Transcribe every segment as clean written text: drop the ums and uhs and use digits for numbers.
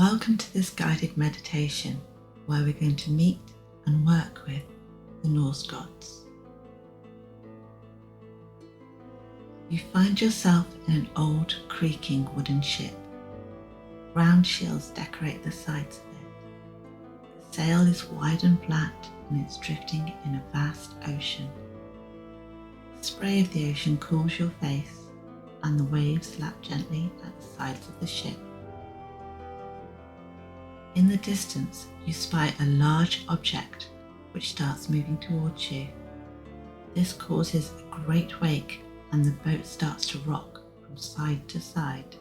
Welcome to this guided meditation where we're going to meet and work with the Norse gods. You find yourself in an old creaking wooden ship. Round shields decorate the sides of it. The sail is wide and flat and it's drifting in a vast ocean. The spray of the ocean cools your face and the waves lap gently at the sides of the ship. In the distance, you spy a large object which starts moving towards you. This causes a great wake and the boat starts to rock from side to side.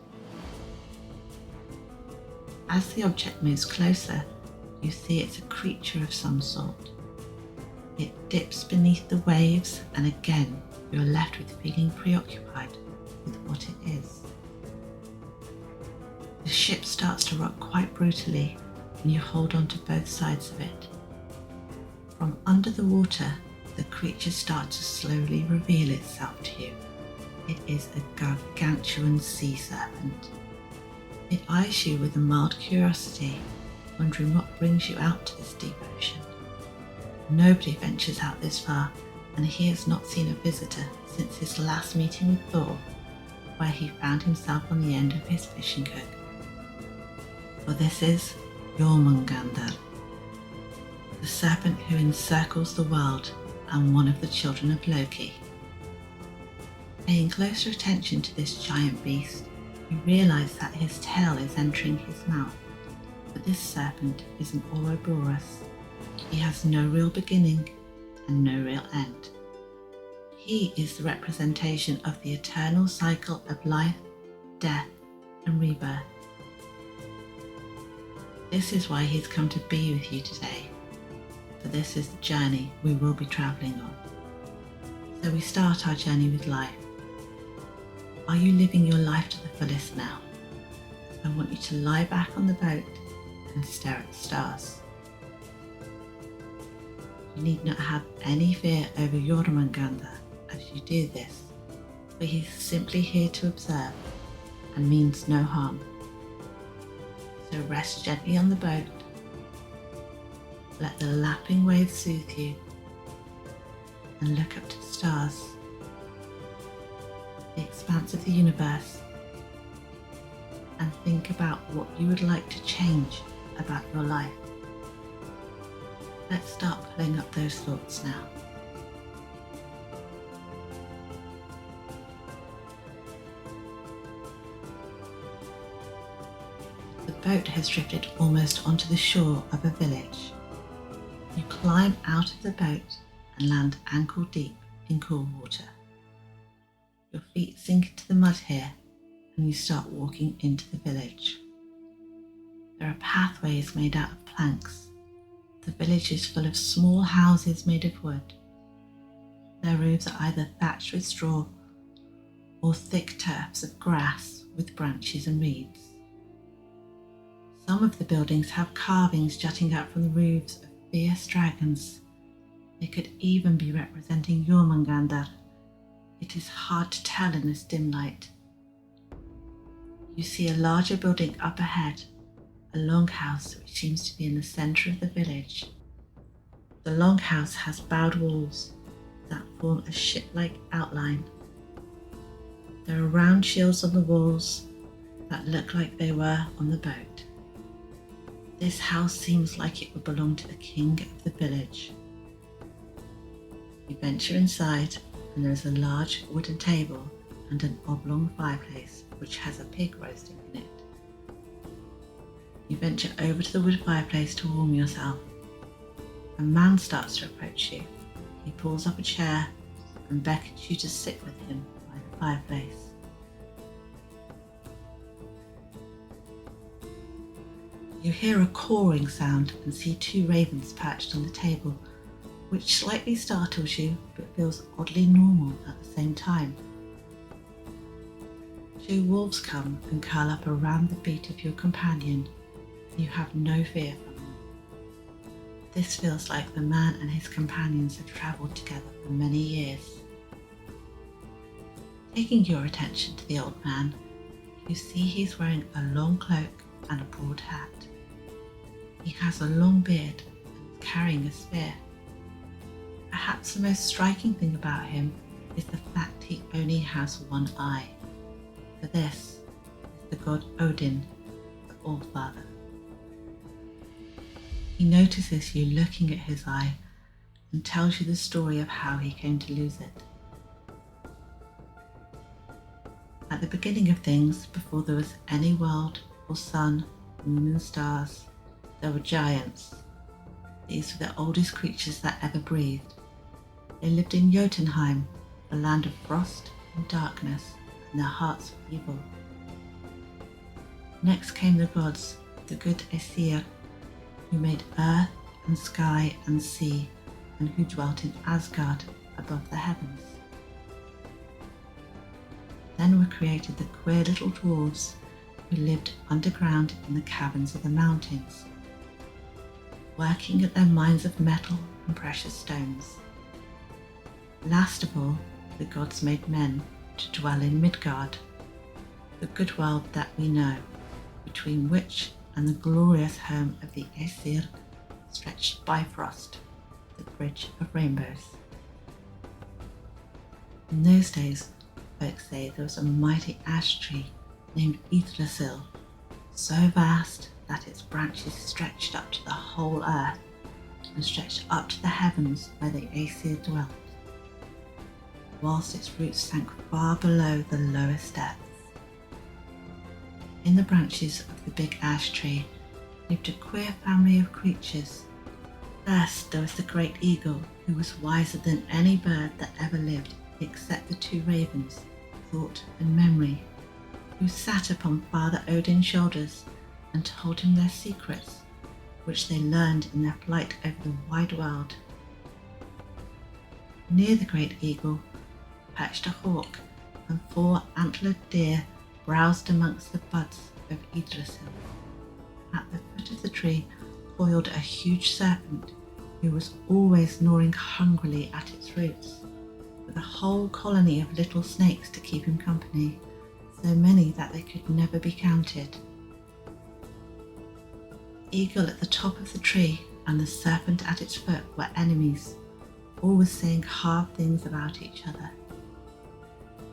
As the object moves closer, you see it's a creature of some sort. It dips beneath the waves and again you are left with feeling preoccupied with what it is. The ship starts to rock quite brutally and you hold on to both sides of it. From under the water, the creature starts to slowly reveal itself to you. It is a gargantuan sea serpent. It eyes you with a mild curiosity, wondering what brings you out to this deep ocean. Nobody ventures out this far, and he has not seen a visitor since his last meeting with Thor, where he found himself on the end of his fishing hook. For this is Jormungandr, the serpent who encircles the world and one of the children of Loki. Paying closer attention to this giant beast, you realise that his tail is entering his mouth, but this serpent is an Ouroboros. He has no real beginning and no real end. He is the representation of the eternal cycle of life, death, and rebirth. This is why he's come to be with you today, for this is the journey we will be travelling on. So we start our journey with life. Are you living your life to the fullest now? I want you to lie back on the boat and stare at the stars. You need not have any fear over Jormungandr as you do this, for he's simply here to observe and means no harm. So rest gently on the boat, let the lapping waves soothe you, and look up to the stars, the expanse of the universe, and think about what you would like to change about your life. Let's start pulling up those thoughts now. The boat has drifted almost onto the shore of a village. You climb out of the boat and land ankle deep in cool water. Your feet sink into the mud here and you start walking into the village. There are pathways made out of planks. The village is full of small houses made of wood. Their roofs are either thatched with straw or thick turfs of grass with branches and reeds. Some of the buildings have carvings jutting out from the roofs of fierce dragons. They could even be representing Jormungandr. It is hard to tell in this dim light. You see a larger building up ahead, a longhouse which seems to be in the centre of the village. The longhouse has bowed walls that form a ship-like outline. There are round shields on the walls that look like they were on the boat. This house seems like it would belong to the king of the village. You venture inside and there is a large wooden table and an oblong fireplace which has a pig roasting in it. You venture over to the wood fireplace to warm yourself. A man starts to approach you. He pulls up a chair and beckons you to sit with him by the fireplace. You hear a cawing sound and see two ravens perched on the table, which slightly startles you but feels oddly normal at the same time. Two wolves come and curl up around the feet of your companion. You have no fear from them. This feels like the man and his companions have travelled together for many years. Taking your attention to the old man, you see he's wearing a long cloak and a broad hat. He has a long beard and is carrying a spear. Perhaps the most striking thing about him is the fact he only has one eye. For this is the god Odin, the All-Father. He notices you looking at his eye and tells you the story of how he came to lose it. At the beginning of things, before there was any world or sun, moon and stars, there were giants. These were the oldest creatures that ever breathed. They lived in Jotunheim, the land of frost and darkness, and their hearts were evil. Next came the gods, the good Aesir, who made earth and sky and sea, and who dwelt in Asgard above the heavens. Then were created the queer little dwarves who lived underground in the caverns of the mountains, working at their mines of metal and precious stones. Last of all, the gods made men to dwell in Midgard, the good world that we know, between which and the glorious home of the Aesir stretched Bifrost, the bridge of rainbows. In those days, folks say there was a mighty ash tree named Yggdrasil, so vast that its branches stretched up to the whole earth and stretched up to the heavens where the Aesir dwelt, whilst its roots sank far below the lowest depths. In the branches of the big ash tree lived a queer family of creatures. First there was the great eagle, who was wiser than any bird that ever lived except the two ravens, Thought and Memory, who sat upon Father Odin's shoulders and told him their secrets, which they learned in their flight over the wide world. Near the great eagle perched a hawk, and 4 antlered deer browsed amongst the buds of Yggdrasil. At the foot of the tree coiled a huge serpent, who was always gnawing hungrily at its roots, with a whole colony of little snakes to keep him company, so many that they could never be counted. The eagle at the top of the tree and the serpent at its foot were enemies, always saying hard things about each other.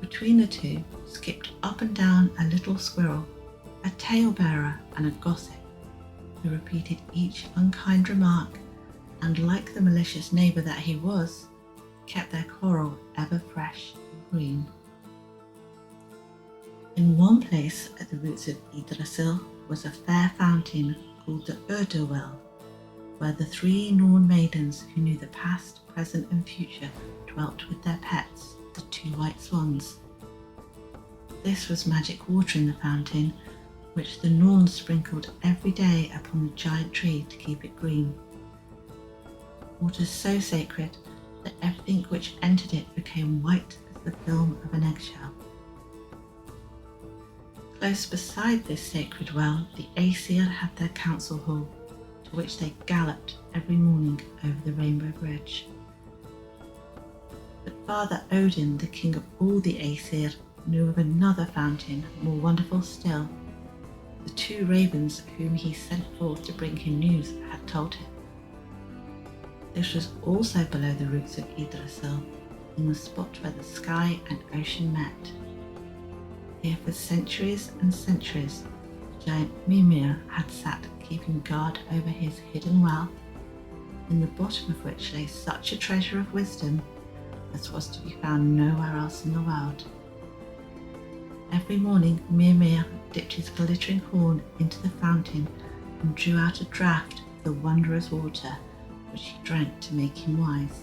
Between the two skipped up and down a little squirrel, a tale-bearer and a gossip, who repeated each unkind remark, and like the malicious neighbour that he was, kept their quarrel ever fresh and green. In one place at the roots of Yggdrasil was a fair fountain called the Well, where the 3 Norn maidens who knew the past, present and future dwelt with their pets, the 2 white swans. This was magic water in the fountain, which the Norns sprinkled every day upon the giant tree to keep it green. Water so sacred that everything which entered it became white as the film of an eggshell. Close beside this sacred well, the Aesir had their council hall, to which they galloped every morning over the Rainbow Bridge. But Father Odin, the king of all the Aesir, knew of another fountain more wonderful still. The 2 ravens whom he sent forth to bring him news had told him. This was also below the roots of Yggdrasil, in the spot where the sky and ocean met. Here for centuries and centuries, the giant Mimir had sat keeping guard over his hidden well, in the bottom of which lay such a treasure of wisdom as was to be found nowhere else in the world. Every morning Mimir dipped his glittering horn into the fountain and drew out a draught of the wondrous water, which he drank to make him wise.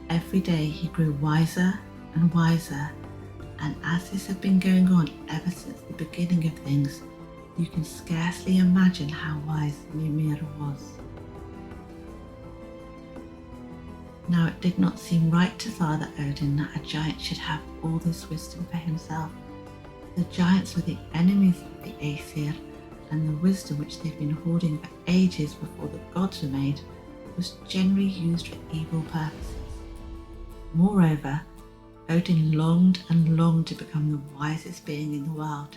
Every day he grew wiser and wiser, and as this had been going on ever since the beginning of things, you can scarcely imagine how wise Mimir was. Now it did not seem right to Father Odin that a giant should have all this wisdom for himself. The giants were the enemies of the Aesir, and the wisdom which they'd been hoarding for ages before the gods were made was generally used for evil purposes. Moreover, Odin longed and longed to become the wisest being in the world.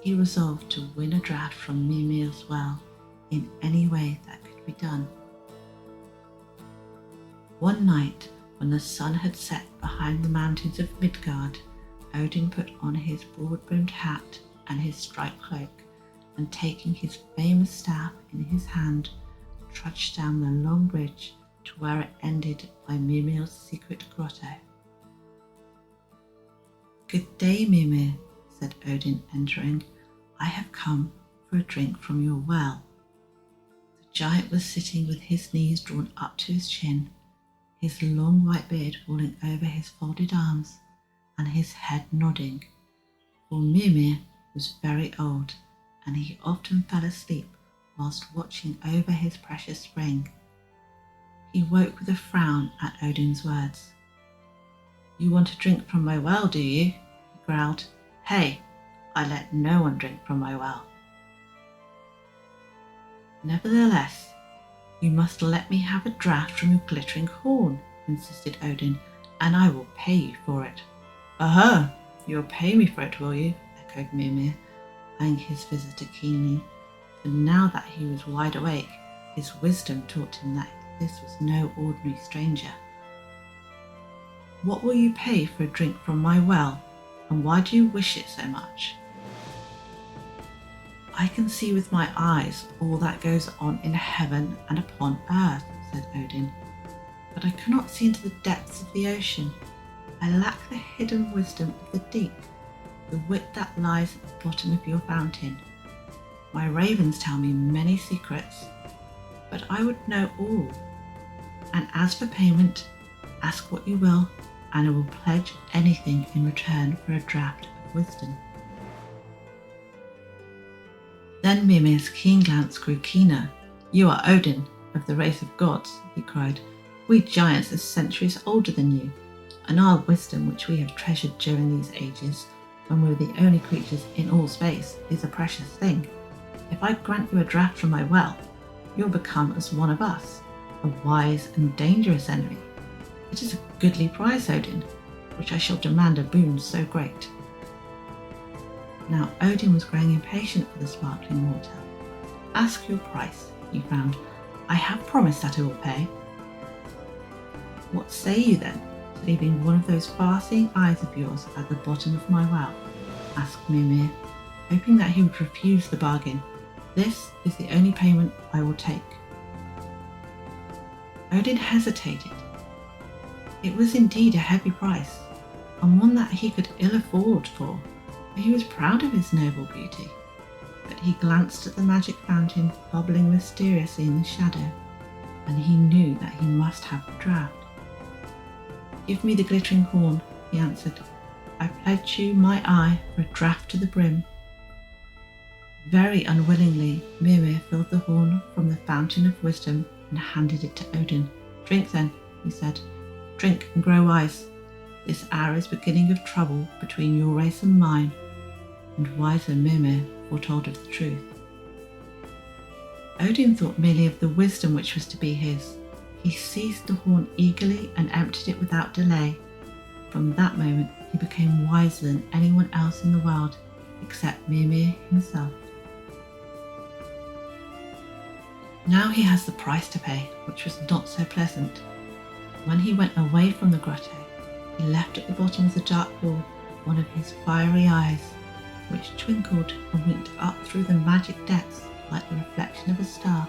He resolved to win a draught from Mimir's well in any way that could be done. One night, when the sun had set behind the mountains of Midgard, Odin put on his broad-brimmed hat and his striped cloak, and taking his famous staff in his hand, trudged down the long bridge to where it ended by Mimir's secret grotto. "Good day, Mimir," said Odin, entering. "I have come for a drink from your well." The giant was sitting with his knees drawn up to his chin, his long white beard falling over his folded arms, and his head nodding, for Mimir was very old, and he often fell asleep whilst watching over his precious spring. He woke with a frown at Odin's words. "You want a drink from my well, do you?" he growled. "Hey, I let no one drink from my well." "Nevertheless, you must let me have a draught from your glittering horn," insisted Odin, "and I will pay you for it." "Aha, you'll pay me for it, will you?" echoed Mimir, eyeing his visitor keenly, for now that he was wide awake, his wisdom taught him that this was no ordinary stranger. "What will you pay for a drink from my well, and why do you wish it so much?" "I can see with my eyes all that goes on in heaven and upon earth," said Odin, "but I cannot see into the depths of the ocean. I lack the hidden wisdom of the deep, the wit that lies at the bottom of your fountain. My ravens tell me many secrets, but I would know all. And as for payment, ask what you will, and I will pledge anything in return for a draught of wisdom." Then Mimir's keen glance grew keener. "You are Odin, of the race of gods," he cried. "We giants are centuries older than you, and our wisdom, which we have treasured during these ages, when we were the only creatures in all space, is a precious thing. If I grant you a draught from my well, you'll become as one of us, a wise and dangerous enemy. It is a goodly prize, Odin, which I shall demand a boon so great." Now Odin was growing impatient for the sparkling water. "Ask your price," he frowned. "I have promised that I will pay." "What say you then to leaving one of those far-seeing eyes of yours at the bottom of my well?" asked Mimir, hoping that he would refuse the bargain. "This is the only payment I will take." Odin hesitated. It was indeed a heavy price, and one that he could ill afford for he was proud of his noble beauty. But he glanced at the magic fountain bubbling mysteriously in the shadow, and he knew that he must have the draught. "Give me the glittering horn," he answered. "I pledge you my eye for a draught to the brim." Very unwillingly, Mimir filled the horn from the fountain of wisdom and handed it to Odin. "Drink then," he said. "Drink and grow wise. This hour is beginning of trouble between your race and mine." And wiser Mimir foretold of the truth. Odin thought merely of the wisdom which was to be his. He seized the horn eagerly and emptied it without delay. From that moment he became wiser than anyone else in the world except Mimir himself. Now he has the price to pay, which was not so pleasant. When he went away from the grotto, he left at the bottom of the dark pool one of his fiery eyes, which twinkled and winked up through the magic depths like the reflection of a star.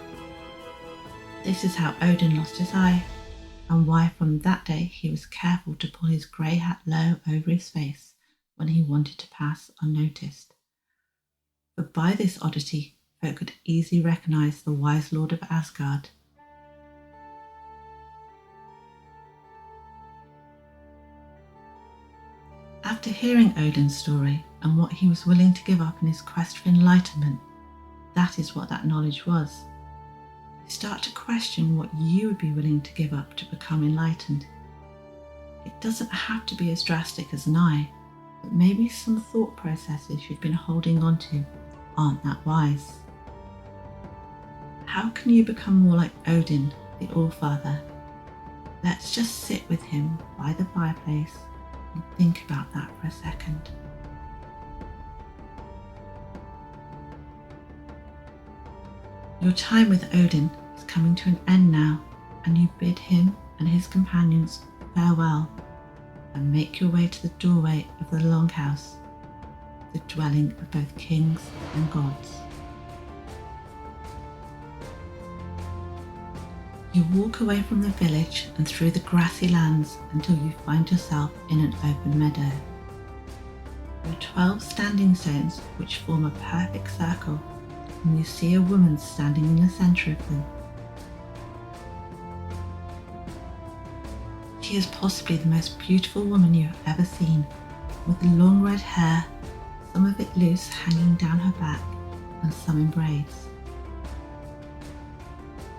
This is how Odin lost his eye, and why from that day he was careful to pull his grey hat low over his face when he wanted to pass unnoticed. For by this oddity folk could easily recognise the wise lord of Asgard. After hearing Odin's story and what he was willing to give up in his quest for enlightenment, that is what that knowledge was. You start to question what you would be willing to give up to become enlightened. It doesn't have to be as drastic as an eye, but maybe some thought processes you've been holding on to aren't that wise. How can you become more like Odin, the Allfather? Let's just sit with him by the fireplace and think about that for a second. Your time with Odin is coming to an end now, and you bid him and his companions farewell and make your way to the doorway of the Longhouse, the dwelling of both kings and gods. You walk away from the village and through the grassy lands until you find yourself in an open meadow. There are 12 standing stones which form a perfect circle, and you see a woman standing in the centre of them. She is possibly the most beautiful woman you have ever seen, with long red hair, some of it loose hanging down her back and some in braids.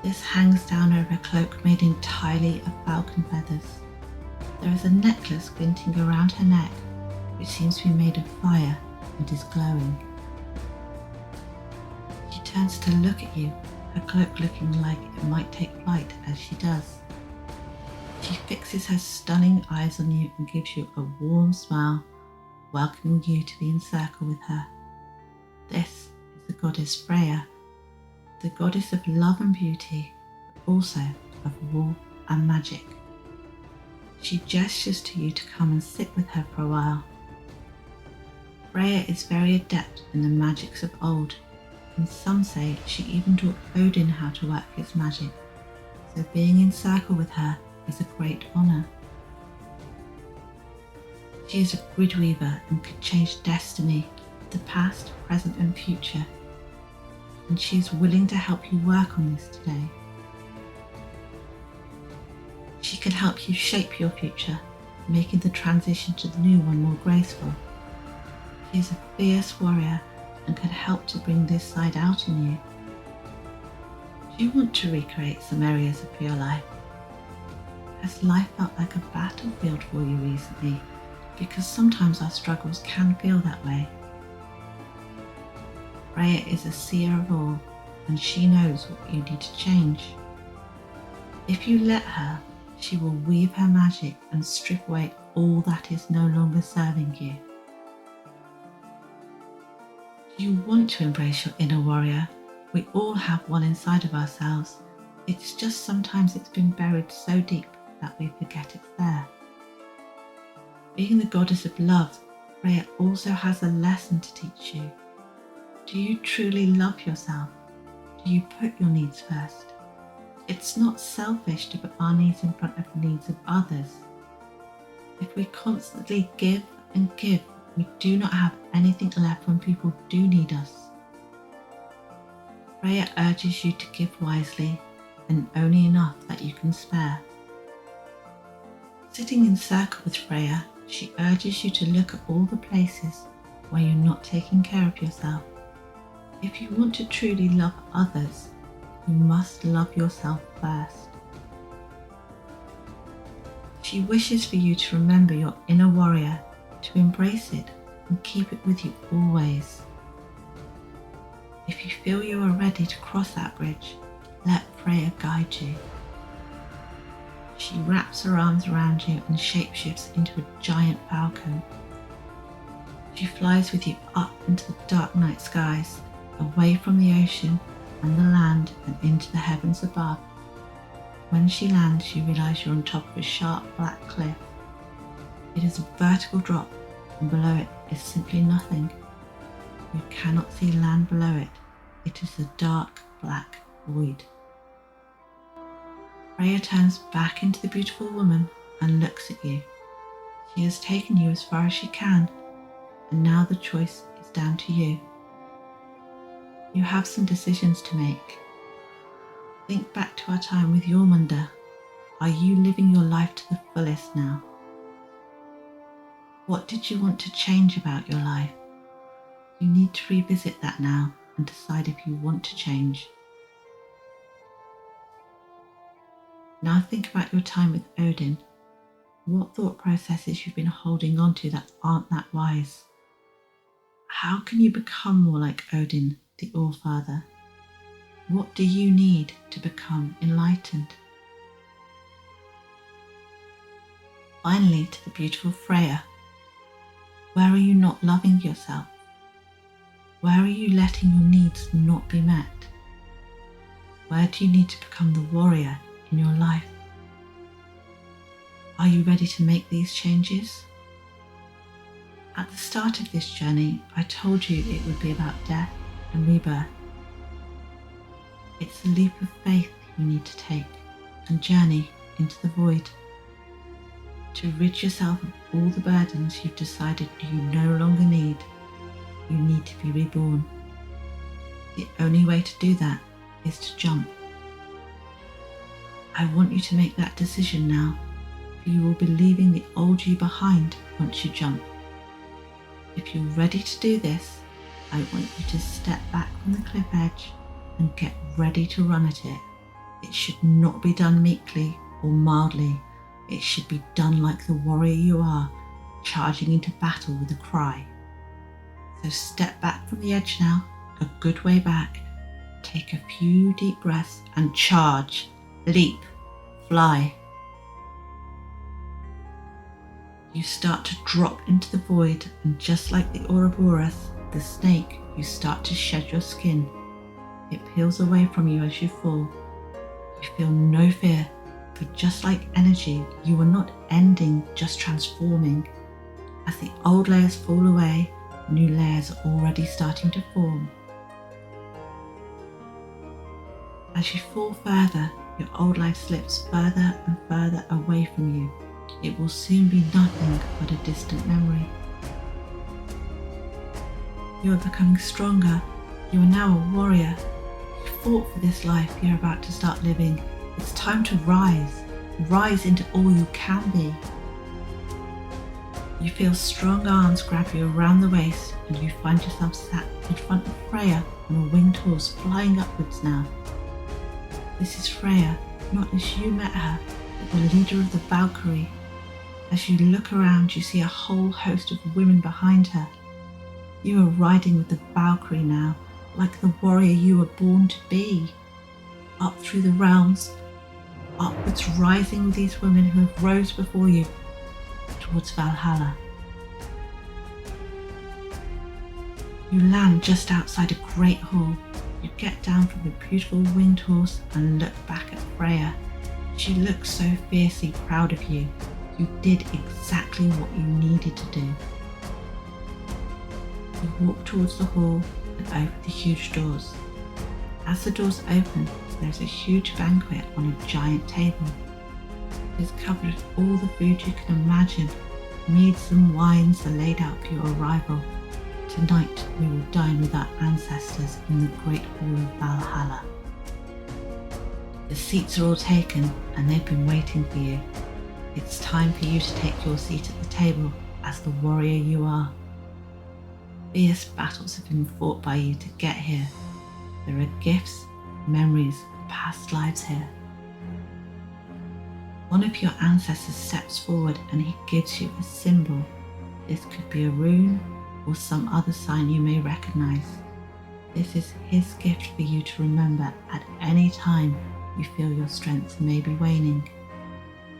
This hangs down over a cloak made entirely of falcon feathers. There is a necklace glinting around her neck, which seems to be made of fire and is glowing. She turns to look at you, her cloak looking like it might take flight as she does. She fixes her stunning eyes on you and gives you a warm smile, welcoming you to be in circle with her. This is the goddess Freya, the goddess of love and beauty, but also of war and magic. She gestures to you to come and sit with her for a while. Freya is very adept in the magics of old, and some say she even taught Odin how to work his magic, so being in circle with her is a great honour. She is a grid weaver and could change destiny, the past, present and future, and she is willing to help you work on this today. She can help you shape your future, making the transition to the new one more graceful. She is a fierce warrior and can help to bring this side out in you. Do you want to recreate some areas of your life? Has life felt like a battlefield for you recently? Because sometimes our struggles can feel that way. Freya is a seer of all, and she knows what you need to change. If you let her, she will weave her magic and strip away all that is no longer serving you. Do you want to embrace your inner warrior? We all have one inside of ourselves. It's just sometimes it's been buried so deep that we forget it's there. Being the goddess of love, Freya also has a lesson to teach you. Do you truly love yourself? Do you put your needs first? It's not selfish to put our needs in front of the needs of others. If we constantly give and give, we do not have anything left when people do need us. Freya urges you to give wisely and only enough that you can spare. Sitting in circle with Freya, she urges you to look at all the places where you're not taking care of yourself. If you want to truly love others, you must love yourself first. She wishes for you to remember your inner warrior, to embrace it and keep it with you always. If you feel you are ready to cross that bridge, let Freya guide you. She wraps her arms around you and shapeshifts into a giant falcon. She flies with you up into the dark night skies, away from the ocean and the land and into the heavens above. When she lands, you realise you're on top of a sharp black cliff. It is a vertical drop, and below it is simply nothing. You cannot see land below it. It is a dark black void. Freya turns back into the beautiful woman and looks at you. She has taken you as far as she can, and now the choice is down to you. You have some decisions to make. Think back to our time with Jormungandr. Are you living your life to the fullest now? What did you want to change about your life? You need to revisit that now and decide if you want to change. Now think about your time with Odin. What thought processes you've been holding on to that aren't that wise? How can you become more like Odin, the All-Father? What do you need to become enlightened? Finally, to the beautiful Freya. Where are you not loving yourself? Where are you letting your needs not be met? Where do you need to become the warrior in your life? Are you ready to make these changes? At the start of this journey, I told you it would be about death and rebirth. It's the leap of faith you need to take and journey into the void. To rid yourself of all the burdens you've decided you no longer need, you need to be reborn. The only way to do that is to jump. I want you to make that decision now, for you will be leaving the old you behind once you jump. If you're ready to do this, I want you to step back from the cliff edge and get ready to run at it. It should not be done meekly or mildly. It should be done like the warrior you are, charging into battle with a cry. So step back from the edge now, a good way back. Take a few deep breaths and charge, leap, fly. You start to drop into the void, and just like the Ouroboros, the snake, you start to shed your skin. It peels away from you as you fall. You feel no fear, for just like energy, you are not ending, just transforming. As the old layers fall away, new layers are already starting to form. As you fall further, your old life slips further and further away from you. It will soon be nothing but a distant memory. You are becoming stronger. You are now a warrior. You fought for this life you're about to start living. It's time to rise. Rise into all you can be. You feel strong arms grab you around the waist, and you find yourself sat in front of Freya on a winged horse flying upwards now. This is Freya, not as you met her, but the leader of the Valkyrie. As you look around, you see a whole host of women behind her. You are riding with the Valkyrie now, like the warrior you were born to be. Up through the realms, upwards rising with these women who have rose before you, towards Valhalla. You land just outside a great hall. You get down from the beautiful winged horse and look back at Freya. She looks so fiercely proud of you. You did exactly what you needed to do. You walk towards the hall and open the huge doors. As the doors open, there's a huge banquet on a giant table. It is covered with all the food you can imagine. Meads and wines are laid out for your arrival. Tonight we will dine with our ancestors in the great hall of Valhalla. The seats are all taken and they've been waiting for you. It's time for you to take your seat at the table as the warrior you are. Fierce battles have been fought by you to get here. There are gifts, memories, and past lives here. One of your ancestors steps forward and he gives you a symbol. This could be a rune or some other sign you may recognize. This is his gift for you to remember at any time you feel your strength may be waning.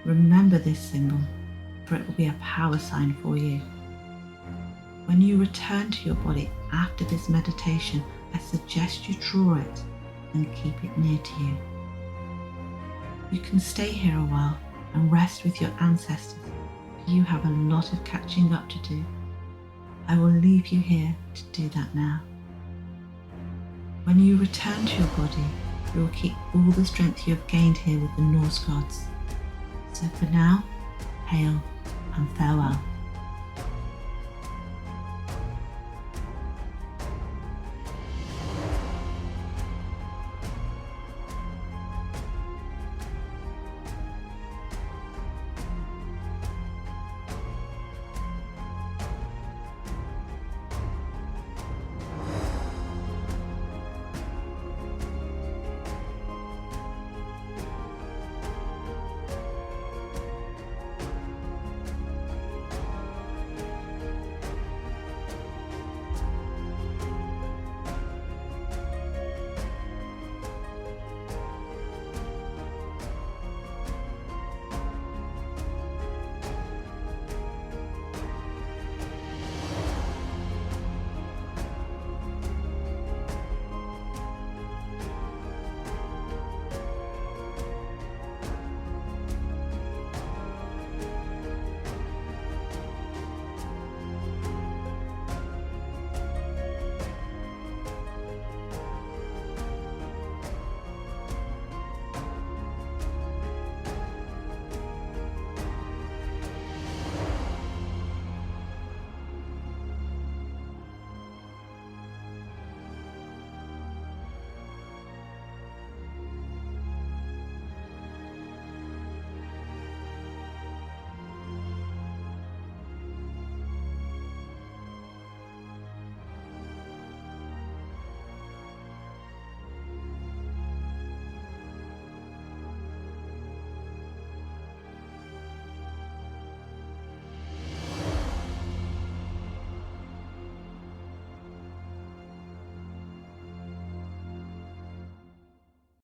Remember this symbol, for it will be a power sign for you. When you return to your body after this meditation, I suggest you draw it and keep it near to you. You can stay here a while and rest with your ancestors, for you have a lot of catching up to do. I will leave you here to do that now. When you return to your body, you will keep all the strength you have gained here with the Norse gods. So for now, hail and farewell.